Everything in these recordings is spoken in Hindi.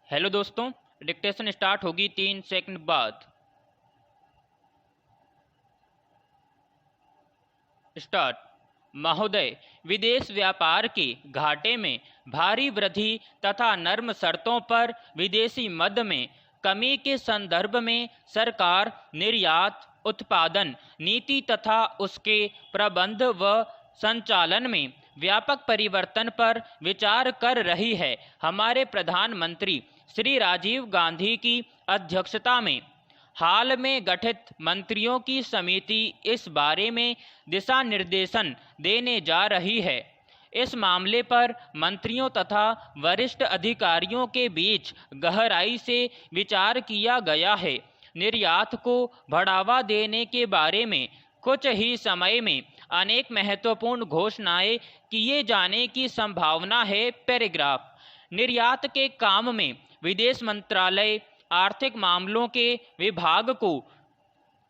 हेलो दोस्तों, डिक्टेशन स्टार्ट होगी 3 सेकंड बाद। स्टार्ट। महोदय, विदेश व्यापार के घाटे में भारी वृद्धि तथा नर्म शर्तों पर विदेशी मद में कमी के संदर्भ में सरकार निर्यात उत्पादन नीति तथा उसके प्रबंध व संचालन में व्यापक परिवर्तन पर विचार कर रही है। हमारे प्रधानमंत्री श्री राजीव गांधी की अध्यक्षता में हाल में गठित मंत्रियों की समिति इस बारे में दिशा निर्देशन देने जा रही है। इस मामले पर मंत्रियों तथा वरिष्ठ अधिकारियों के बीच गहराई से विचार किया गया है। निर्यात को बढ़ावा देने के बारे में कुछ ही समय में अनेक महत्वपूर्ण घोषणाएं किए जाने की संभावना है। पैराग्राफ। निर्यात के काम में विदेश मंत्रालय आर्थिक मामलों के विभाग को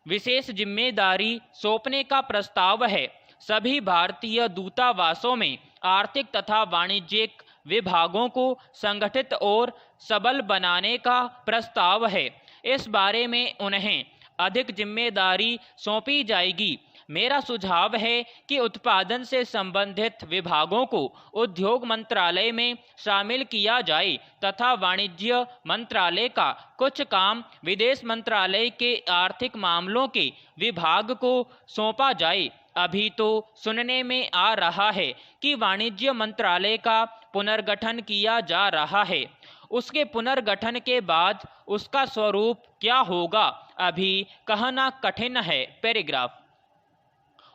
विशेष जिम्मेदारी सौंपने का प्रस्ताव है। सभी भारतीय दूतावासों में आर्थिक तथा वाणिज्यिक विभागों को संगठित और सबल बनाने का प्रस्ताव है। इस बारे में उन्हें अधिक जिम्मेदारी सौंपी जाएगी। मेरा सुझाव है कि उत्पादन से संबंधित विभागों को उद्योग मंत्रालय में शामिल किया जाए तथा वाणिज्य मंत्रालय का कुछ काम विदेश मंत्रालय के आर्थिक मामलों के विभाग को सौंपा जाए। अभी तो सुनने में आ रहा है कि वाणिज्य मंत्रालय का पुनर्गठन किया जा रहा है। उसके पुनर्गठन के बाद उसका स्वरूप क्या होगा, अभी कहना कठिन है। पैराग्राफ।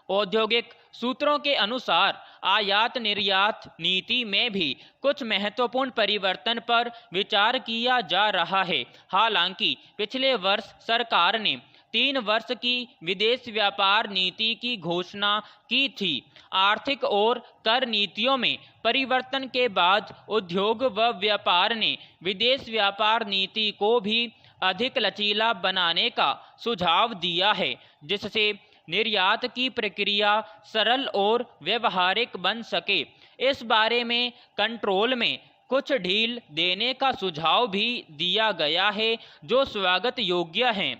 औद्योगिक सूत्रों के अनुसार आयात निर्यात नीति में भी कुछ महत्वपूर्ण परिवर्तन पर विचार किया जा रहा है। हालांकि पिछले वर्ष सरकार ने 3 वर्ष की विदेश व्यापार नीति की घोषणा की थी। आर्थिक और कर नीतियों में परिवर्तन के बाद उद्योग व व्यापार ने विदेश व्यापार नीति को भी अधिक लचीला बनाने का सुझाव दिया है, जिससे निर्यात की प्रक्रिया सरल और व्यवहारिक बन सके। इस बारे में कंट्रोल में कुछ ढील देने का सुझाव भी दिया गया है, जो स्वागत योग्य है।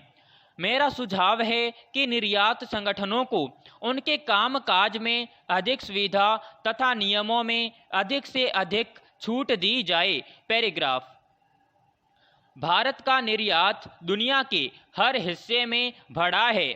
मेरा सुझाव है कि निर्यात संगठनों को उनके कामकाज में अधिक सुविधा तथा नियमों में अधिक से अधिक छूट दी जाए। पैराग्राफ। भारत का निर्यात दुनिया के हर हिस्से में बढ़ा है,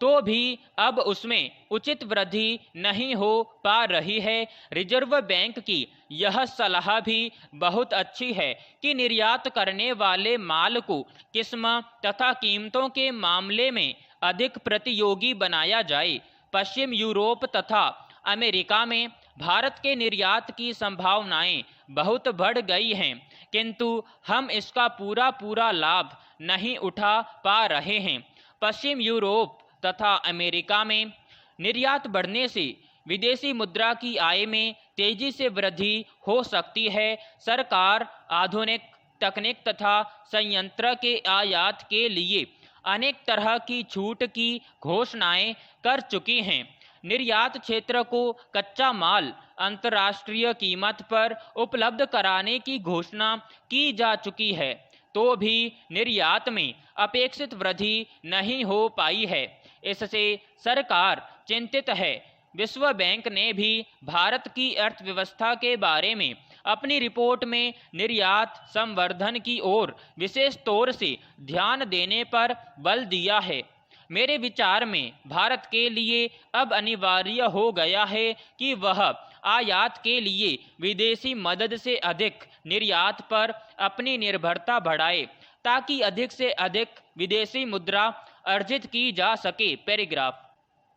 तो भी अब उसमें उचित वृद्धि नहीं हो पा रही है। रिजर्व बैंक की यह सलाह भी बहुत अच्छी है कि निर्यात करने वाले माल को किस्म तथा कीमतों के मामले में अधिक प्रतियोगी बनाया जाए। पश्चिम यूरोप तथा अमेरिका में भारत के निर्यात की संभावनाएं बहुत बढ़ गई हैं, किंतु हम इसका पूरा लाभ नहीं उठा पा रहे हैं। पश्चिम यूरोप तथा अमेरिका में निर्यात बढ़ने से विदेशी मुद्रा की आय में तेजी से वृद्धि हो सकती है। सरकार आधुनिक तकनीक तथा संयंत्र के आयात के लिए अनेक तरह की छूट की घोषणाएं कर चुकी हैं। निर्यात क्षेत्र को कच्चा माल अंतर्राष्ट्रीय कीमत पर उपलब्ध कराने की घोषणा की जा चुकी है, तो भी निर्यात में अपेक्षित वृद्धि नहीं हो पाई है। इससे सरकार चिंतित है। विश्व बैंक ने भी भारत की अर्थव्यवस्था के बारे में अपनी रिपोर्ट में निर्यात संवर्धन की ओर विशेष तौर से ध्यान देने पर बल दिया है। मेरे विचार में भारत के लिए अब अनिवार्य हो गया है कि वह आयात के लिए विदेशी मदद से अधिक निर्यात पर अपनी निर्भरता बढ़ाए, ताकि अधिक से अधिक विदेशी मुद्रा अर्जित की जा सके। पैराग्राफ।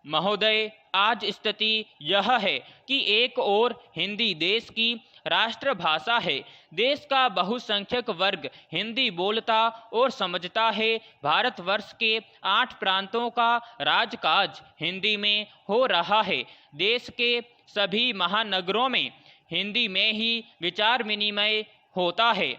महोदय, आज स्थिति यह है कि एक और हिंदी देश की राष्ट्रभाषा है। देश का बहुसंख्यक वर्ग हिंदी बोलता और समझता है। भारतवर्ष के 8 प्रांतों का राजकाज हिंदी में हो रहा है। देश के सभी महानगरों में हिंदी में ही विचार विनिमय होता है।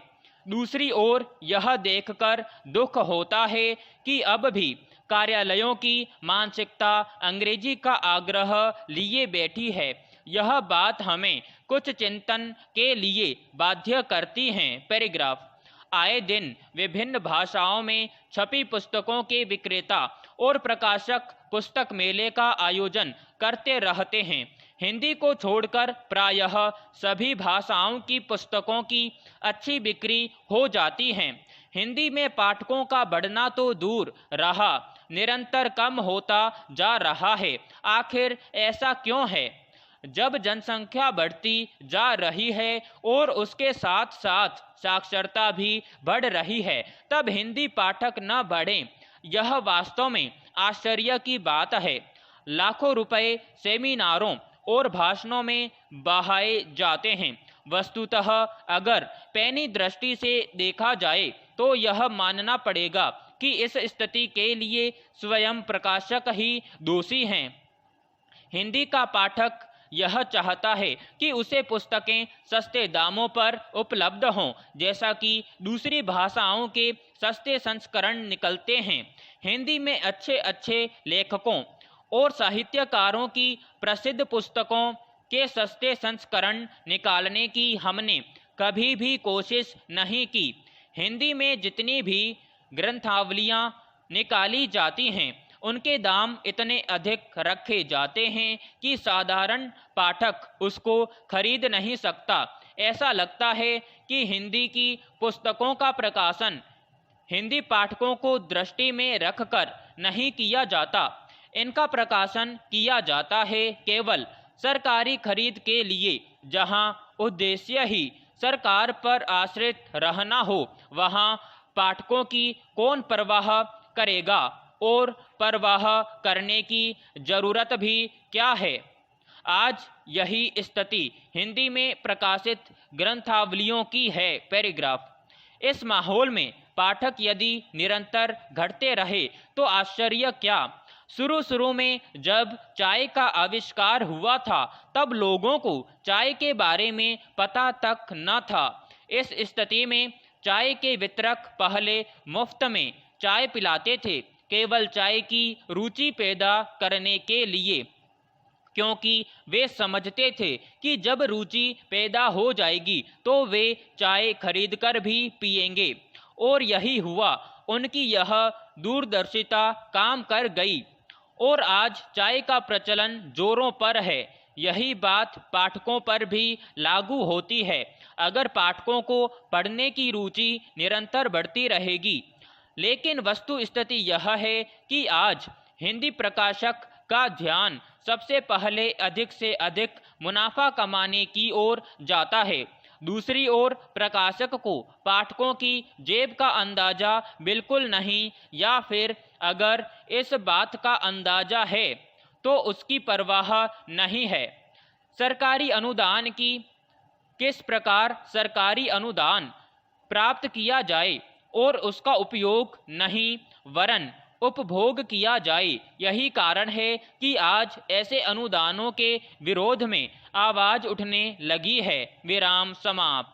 दूसरी ओर यह देखकर दुख होता है कि अब भी कार्यालयों की मानसिकता अंग्रेजी का आग्रह लिए बैठी है। यह बात हमें कुछ चिंतन के लिए बाध्य करती हैं। पैराग्राफ। आए दिन विभिन्न भाषाओं में छपी पुस्तकों के विक्रेता और प्रकाशक पुस्तक मेले का आयोजन करते रहते हैं। हिंदी को छोड़कर प्रायः सभी भाषाओं की पुस्तकों की अच्छी बिक्री हो जाती है। हिंदी में पाठकों का बढ़ना तो दूर रहा, निरंतर कम होता जा रहा है। आखिर ऐसा क्यों है? जब जनसंख्या बढ़ती जा रही है और उसके साथ साथ साक्षरता भी बढ़ रही है, तब हिंदी पाठक न बढ़ें, यह वास्तव में आश्चर्य की बात है। लाखों रुपए सेमिनारों और भाषणों में बहाए जाते हैं। वस्तुतः अगर पैनी दृष्टि से देखा जाए तो यह मानना पड़ेगा कि इस स्थिति के लिए स्वयं प्रकाशक ही दोषी हैं। हिंदी का पाठक यह चाहता है कि उसे पुस्तकें सस्ते दामों पर उपलब्ध हों, जैसा कि दूसरी भाषाओं के सस्ते संस्करण निकलते हैं। हिंदी में अच्छे अच्छे लेखकों और साहित्यकारों की प्रसिद्ध पुस्तकों के सस्ते संस्करण निकालने की हमने कभी भी कोशिश नहीं की। हिंदी में जितनी भी ग्रंथावलियाँ निकाली जाती हैं, उनके दाम इतने अधिक रखे जाते हैं कि साधारण पाठक उसको खरीद नहीं सकता। ऐसा लगता है कि हिंदी की पुस्तकों का प्रकाशन हिंदी पाठकों को दृष्टि में रखकर नहीं किया जाता। इनका प्रकाशन किया जाता है केवल सरकारी खरीद के लिए। जहां उद्देश्य ही सरकार पर आश्रित रहना हो, वहां पाठकों की कौन परवाह करेगा और परवाह करने की जरूरत भी क्या है। आज यही स्थिति हिंदी में प्रकाशित ग्रंथावलियों की है। पैराग्राफ। इस माहौल में पाठक यदि निरंतर घटते रहे तो आश्चर्य क्या। शुरू में जब चाय का आविष्कार हुआ था, तब लोगों को चाय के बारे में पता तक न था। इस स्थिति में चाय के वितरक पहले मुफ्त में चाय पिलाते थे, केवल चाय की रुचि पैदा करने के लिए, क्योंकि वे समझते थे कि जब रुचि पैदा हो जाएगी तो वे चाय खरीदकर भी पिएंगे। और यही हुआ। उनकी यह दूरदर्शिता काम कर गई और आज चाय का प्रचलन जोरों पर है। यही बात पाठकों पर भी लागू होती है। अगर पाठकों को पढ़ने की रुचि निरंतर बढ़ती रहेगी, लेकिन वस्तु स्थिति यह है कि आज हिंदी प्रकाशक का ध्यान सबसे पहले अधिक से अधिक मुनाफा कमाने की ओर जाता है। दूसरी ओर प्रकाशक को पाठकों की जेब का अंदाजा बिल्कुल नहीं, या फिर अगर इस बात का अंदाजा है तो उसकी परवाह नहीं है। सरकारी अनुदान की किस प्रकार सरकारी अनुदान प्राप्त किया जाए और उसका उपयोग नहीं वरन उपभोग किया जाए, यही कारण है कि आज ऐसे अनुदानों के विरोध में आवाज उठने लगी है। विराम समाप्त।